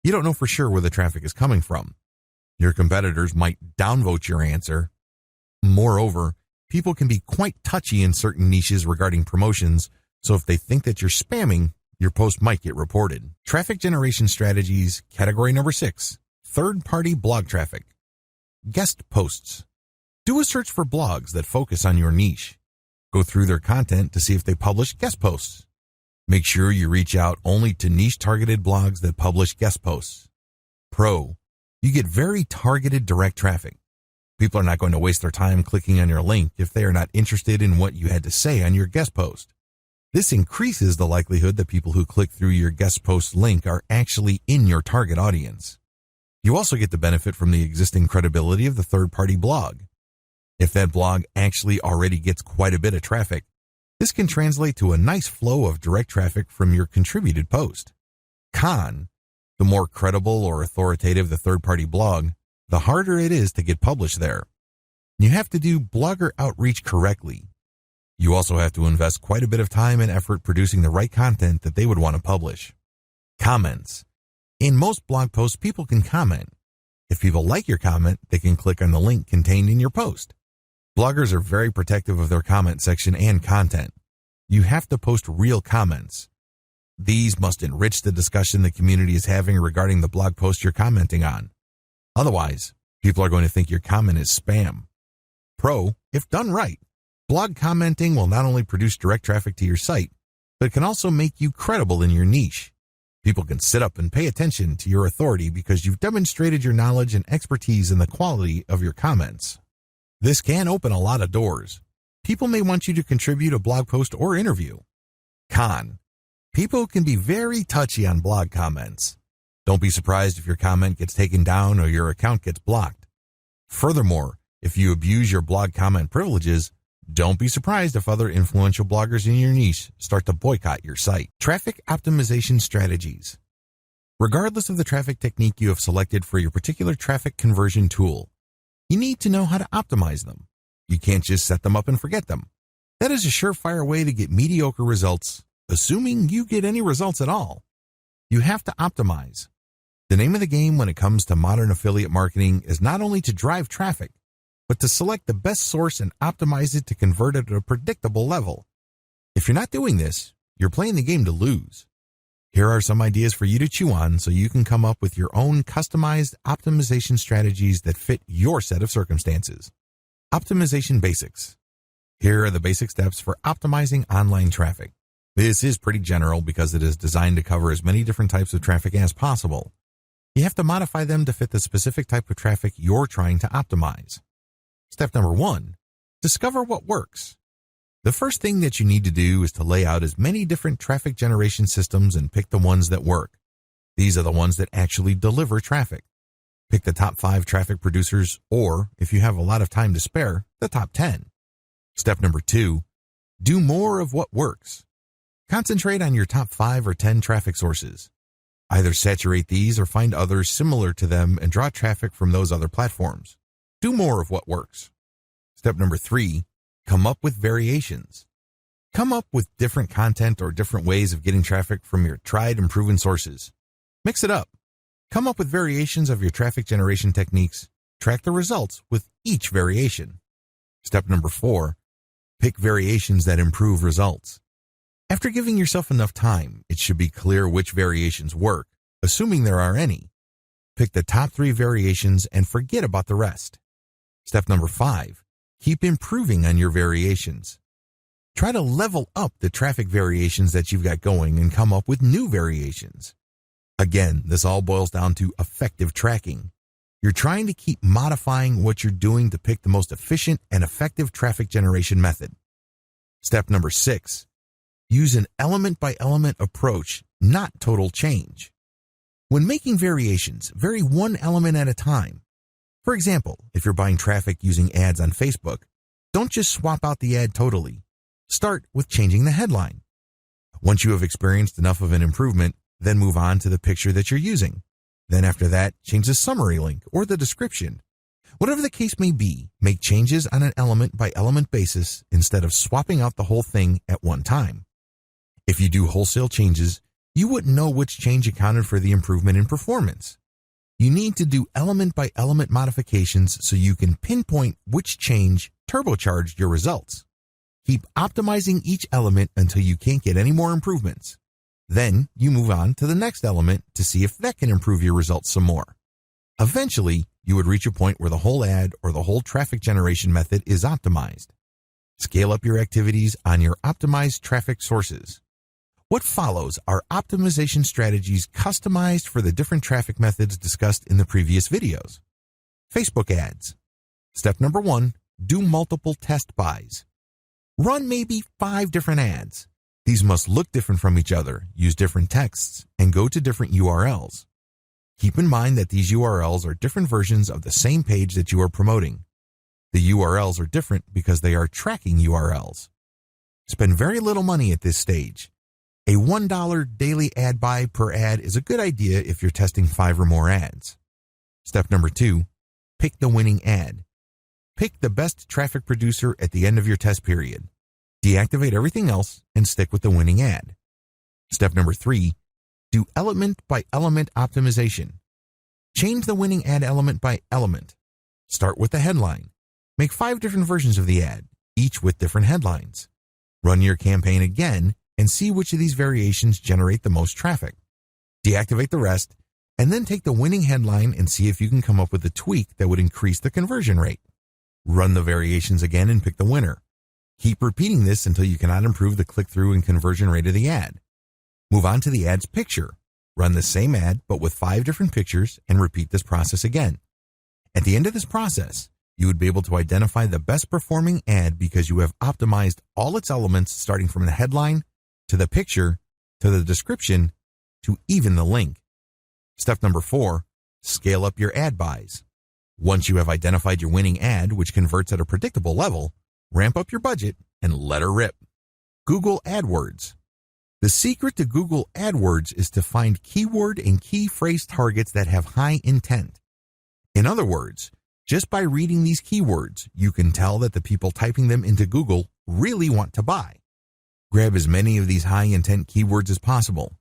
You don't know for sure where the traffic is coming from. Your competitors might downvote your answer. Moreover, people can be quite touchy in certain niches regarding promotions, so if they think that you're spamming, your post might get reported. Traffic generation strategies, category number 6, third-party blog traffic. Guest posts. Do a search for blogs that focus on your niche. Go through their content to see if they publish guest posts. Make sure you reach out only to niche-targeted blogs that publish guest posts. Pro, you get very targeted direct traffic. People are not going to waste their time clicking on your link if they are not interested in what you had to say on your guest post. This increases the likelihood that people who click through your guest post link are actually in your target audience. You also get the benefit from the existing credibility of the third-party blog. If that blog actually already gets quite a bit of traffic, this can translate to a nice flow of direct traffic from your contributed post. Con, the more credible or authoritative the third-party blog, the harder it is to get published there. You have to do blogger outreach correctly. You also have to invest quite a bit of time and effort producing the right content that they would want to publish. Comments. In most blog posts, people can comment. If people like your comment, they can click on the link contained in your post. Bloggers are very protective of their comment section and content. You have to post real comments. These must enrich the discussion the community is having regarding the blog post you're commenting on. Otherwise, people are going to think your comment is spam. Pro, if done right, blog commenting will not only produce direct traffic to your site, but it can also make you credible in your niche. People can sit up and pay attention to your authority because you've demonstrated your knowledge and expertise in the quality of your comments. This can open a lot of doors. People may want you to contribute a blog post or interview. Con, people can be very touchy on blog comments. Don't be surprised if your comment gets taken down or your account gets blocked. Furthermore, if you abuse your blog comment privileges, don't be surprised if other influential bloggers in your niche start to boycott your site. Traffic optimization strategies. Regardless of the traffic technique you have selected for your particular traffic conversion tool, you need to know how to optimize them. You can't just set them up and forget them. That is a surefire way to get mediocre results, assuming you get any results at all. You have to optimize. The name of the game when it comes to modern affiliate marketing is not only to drive traffic, but to select the best source and optimize it to convert it at a predictable level. If you're not doing this, you're playing the game to lose. Here are some ideas for you to chew on so you can come up with your own customized optimization strategies that fit your set of circumstances. Optimization basics. Here are the basic steps for optimizing online traffic. This is pretty general because it is designed to cover as many different types of traffic as possible. You have to modify them to fit the specific type of traffic you're trying to optimize. Step number 1, discover what works. The first thing that you need to do is to lay out as many different traffic generation systems and pick the ones that work. These are the ones that actually deliver traffic. Pick the top 5 traffic producers, or, if you have a lot of time to spare, the top 10. Step number 2, do more of what works. Concentrate on your top 5 or 10 traffic sources. Either saturate these or find others similar to them and draw traffic from those other platforms. Do more of what works. Step number 3, come up with variations. Come up with different content or different ways of getting traffic from your tried and proven sources. Mix it up. Come up with variations of your traffic generation techniques. Track the results with each variation. Step number 4, pick variations that improve results. After giving yourself enough time, it should be clear which variations work, assuming there are any. Pick the top 3 variations and forget about the rest. Step number 5, keep improving on your variations. Try to level up the traffic variations that you've got going and come up with new variations. Again, this all boils down to effective tracking. You're trying to keep modifying what you're doing to pick the most efficient and effective traffic generation method. Step number 6, use an element-by-element approach, not total change. When making variations, vary one element at a time. For example, if you're buying traffic using ads on Facebook, don't just swap out the ad totally. Start with changing the headline. Once you have experienced enough of an improvement, then move on to the picture that you're using. Then after that, change the summary link or the description. Whatever the case may be, make changes on an element-by-element basis instead of swapping out the whole thing at one time. If you do wholesale changes, you wouldn't know which change accounted for the improvement in performance. You need to do element-by-element modifications so you can pinpoint which change turbocharged your results. Keep optimizing each element until you can't get any more improvements. Then you move on to the next element to see if that can improve your results some more. Eventually, you would reach a point where the whole ad or the whole traffic generation method is optimized. Scale up your activities on your optimized traffic sources. What follows are optimization strategies customized for the different traffic methods discussed in the previous videos. Facebook ads. Step number 1, do multiple test buys. Run maybe 5 different ads. These must look different from each other, use different texts, and go to different URLs. Keep in mind that these URLs are different versions of the same page that you are promoting. The URLs are different because they are tracking URLs. Spend very little money at this stage. A $1 daily ad buy per ad is a good idea if you're testing 5 or more ads. Step number 2, pick the winning ad. Pick the best traffic producer at the end of your test period. Deactivate everything else and stick with the winning ad. Step number 3, do element-by-element optimization. Change the winning ad element by element. Start with the headline. Make 5 different versions of the ad, each with different headlines. Run your campaign again and see which of these variations generate the most traffic. Deactivate the rest, and then take the winning headline and see if you can come up with a tweak that would increase the conversion rate. Run the variations again and pick the winner. Keep repeating this until you cannot improve the click-through and conversion rate of the ad. Move on to the ad's picture. Run the same ad but with 5 different pictures and repeat this process again. At the end of this process, you would be able to identify the best performing ad because you have optimized all its elements starting from the headline, to the picture, to the description, to even the link. Step number 4, scale up your ad buys. Once you have identified your winning ad, which converts at a predictable level, ramp up your budget and let her rip. Google AdWords. The secret to Google AdWords is to find keyword and key phrase targets that have high intent. In other words, just by reading these keywords, you can tell that the people typing them into Google really want to buy. Grab as many of these high-intent keywords as possible.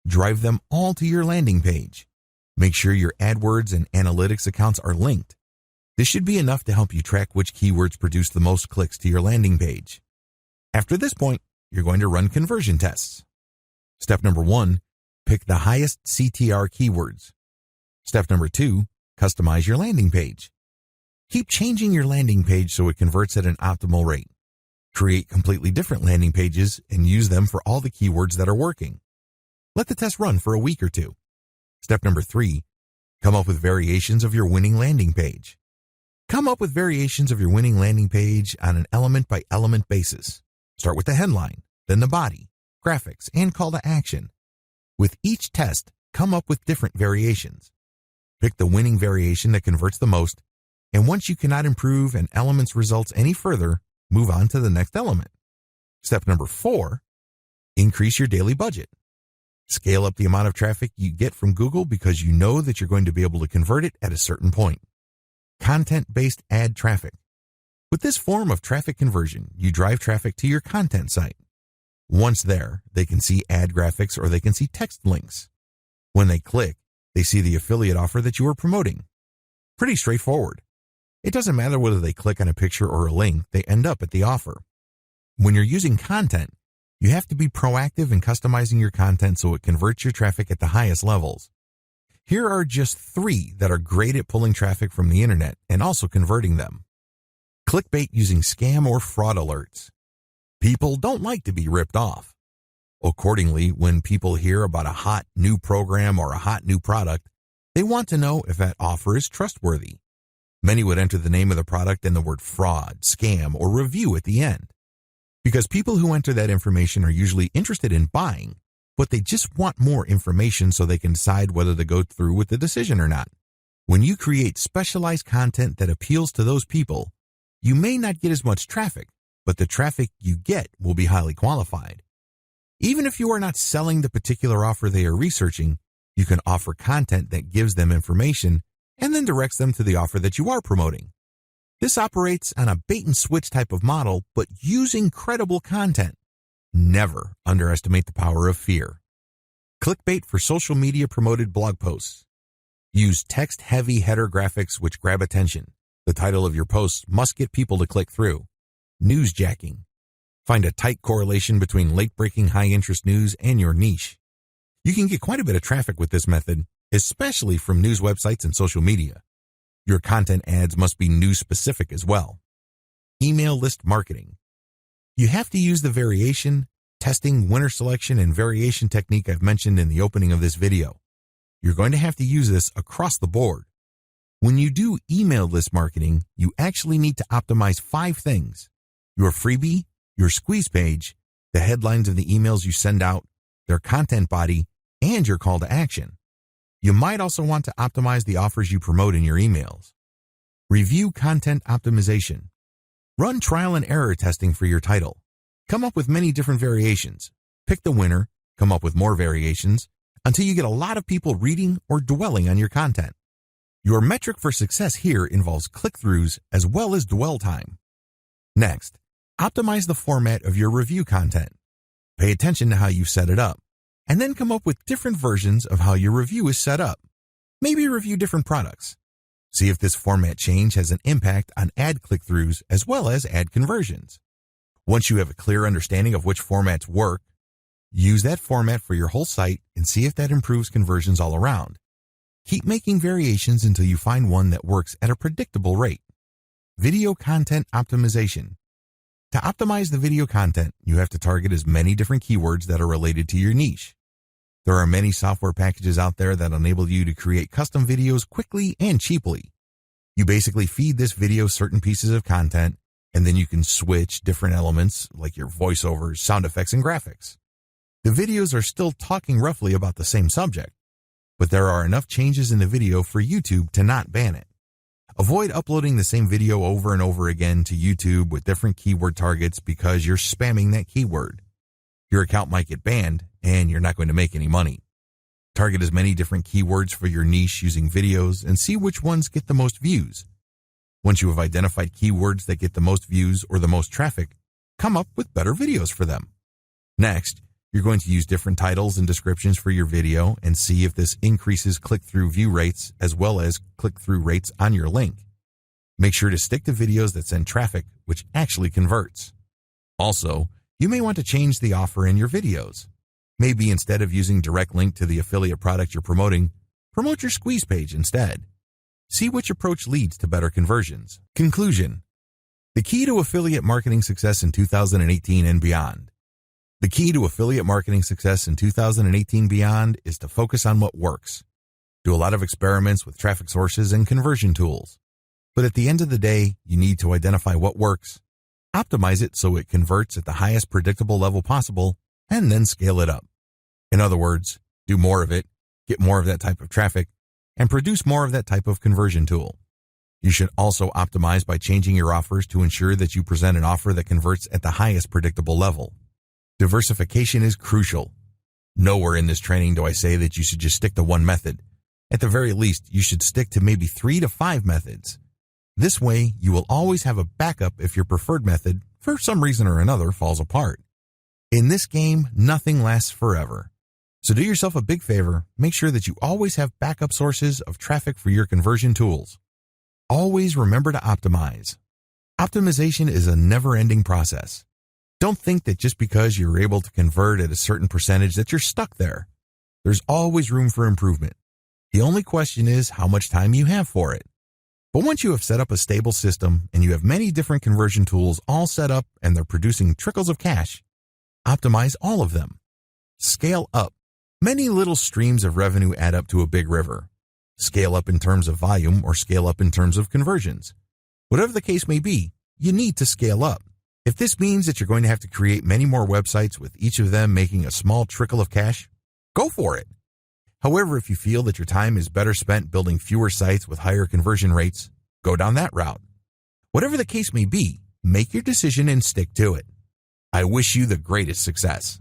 Drive them all to your landing page. Make sure your AdWords and analytics accounts are linked. This should be enough to help you track which keywords produce the most clicks to your landing page. After this point, you're going to run conversion tests. Step number 1, pick the highest CTR keywords. Step number 2, customize your landing page. Keep changing your landing page so it converts at an optimal rate. Create completely different landing pages and use them for all the keywords that are working. Let the test run for a week or 2. Step number 3, come up with variations of your winning landing page. Come up with variations of your winning landing page on an element-by-element basis. Start with the headline, then the body, graphics, and call to action. With each test, come up with different variations. Pick the winning variation that converts the most, and once you cannot improve an element's results any further, move on to the next element. Step number 4, increase your daily budget. Scale up the amount of traffic you get from Google because you know that you're going to be able to convert it at a certain point. Content-based ad traffic. With this form of traffic conversion, you drive traffic to your content site. Once there, they can see ad graphics or they can see text links. When they click, they see the affiliate offer that you are promoting. Pretty straightforward. It doesn't matter whether they click on a picture or a link, they end up at the offer. When you're using content, you have to be proactive in customizing your content so it converts your traffic at the highest levels. Here are just 3 that are great at pulling traffic from the internet and also converting them. Clickbait using scam or fraud alerts. People don't like to be ripped off. Accordingly, when people hear about a hot new program or a hot new product, they want to know if that offer is trustworthy. Many would enter the name of the product and the word fraud, scam, or review at the end. Because people who enter that information are usually interested in buying, but they just want more information so they can decide whether to go through with the decision or not. When you create specialized content that appeals to those people, you may not get as much traffic, but the traffic you get will be highly qualified. Even if you are not selling the particular offer they are researching, you can offer content that gives them information and then directs them to the offer that you are promoting. This operates on a bait-and-switch type of model, but using credible content. Never underestimate the power of fear. Clickbait for social media promoted blog posts. Use text-heavy header graphics which grab attention. The title of your post must get people to click through. Newsjacking. Find a tight correlation between late-breaking high-interest news and your niche. You can get quite a bit of traffic with this method, especially from news websites and social media. Your content ads must be news-specific as well. Email list marketing. You have to use the variation, testing, winner selection, and variation technique I've mentioned in the opening of this video. You're going to have to use this across the board. When you do email list marketing, you actually need to optimize 5 things: your freebie, your squeeze page, the headlines of the emails you send out, their content body, and your call to action. You might also want to optimize the offers you promote in your emails. Review content optimization. Run trial and error testing for your title. Come up with many different variations. Pick the winner, come up with more variations, until you get a lot of people reading or dwelling on your content. Your metric for success here involves click-throughs as well as dwell time. Next, optimize the format of your review content. Pay attention to how you set it up, and then come up with different versions of how your review is set up. Maybe review different products. See if this format change has an impact on ad click-throughs as well as ad conversions. Once you have a clear understanding of which formats work, use that format for your whole site and see if that improves conversions all around. Keep making variations until you find one that works at a predictable rate. Video content optimization. To optimize the video content, you have to target as many different keywords that are related to your niche. There are many software packages out there that enable you to create custom videos quickly and cheaply. You basically feed this video certain pieces of content, and then you can switch different elements like your voiceovers, sound effects, and graphics. The videos are still talking roughly about the same subject, but there are enough changes in the video for YouTube to not ban it. Avoid uploading the same video over and over again to YouTube with different keyword targets because you're spamming that keyword. Your account might get banned, and you're not going to make any money. Target as many different keywords for your niche using videos and see which ones get the most views. Once you have identified keywords that get the most views or the most traffic, come up with better videos for them. Next, you're going to use different titles and descriptions for your video and see if this increases click-through view rates as well as click-through rates on your link. Make sure to stick to videos that send traffic, which actually converts. Also, you may want to change the offer in your videos. Maybe instead of using direct link to the affiliate product you're promoting, promote your squeeze page instead. See which approach leads to better conversions. Conclusion. The key to affiliate marketing success in 2018 and beyond. The key to affiliate marketing success in 2018 beyond is to focus on what works. Do a lot of experiments with traffic sources and conversion tools. But at the end of the day, you need to identify what works, optimize it so it converts at the highest predictable level possible, and then scale it up. In other words, do more of it, get more of that type of traffic, and produce more of that type of conversion tool. You should also optimize by changing your offers to ensure that you present an offer that converts at the highest predictable level. Diversification is crucial. Nowhere in this training do I say that you should just stick to one method. At the very least, you should stick to maybe 3 to 5 methods. This way, you will always have a backup if your preferred method, for some reason or another, falls apart. In this game, nothing lasts forever. So do yourself a big favor, make sure that you always have backup sources of traffic for your conversion tools. Always remember to optimize. Optimization is a never-ending process. Don't think that just because you're able to convert at a certain percentage that you're stuck there. There's always room for improvement. The only question is how much time you have for it. But once you have set up a stable system and you have many different conversion tools all set up and they're producing trickles of cash, optimize all of them. Scale up. Many little streams of revenue add up to a big river. Scale up in terms of volume or scale up in terms of conversions. Whatever the case may be, you need to scale up. If this means that you're going to have to create many more websites with each of them making a small trickle of cash, go for it. However, if you feel that your time is better spent building fewer sites with higher conversion rates, go down that route. Whatever the case may be, make your decision and stick to it. I wish you the greatest success.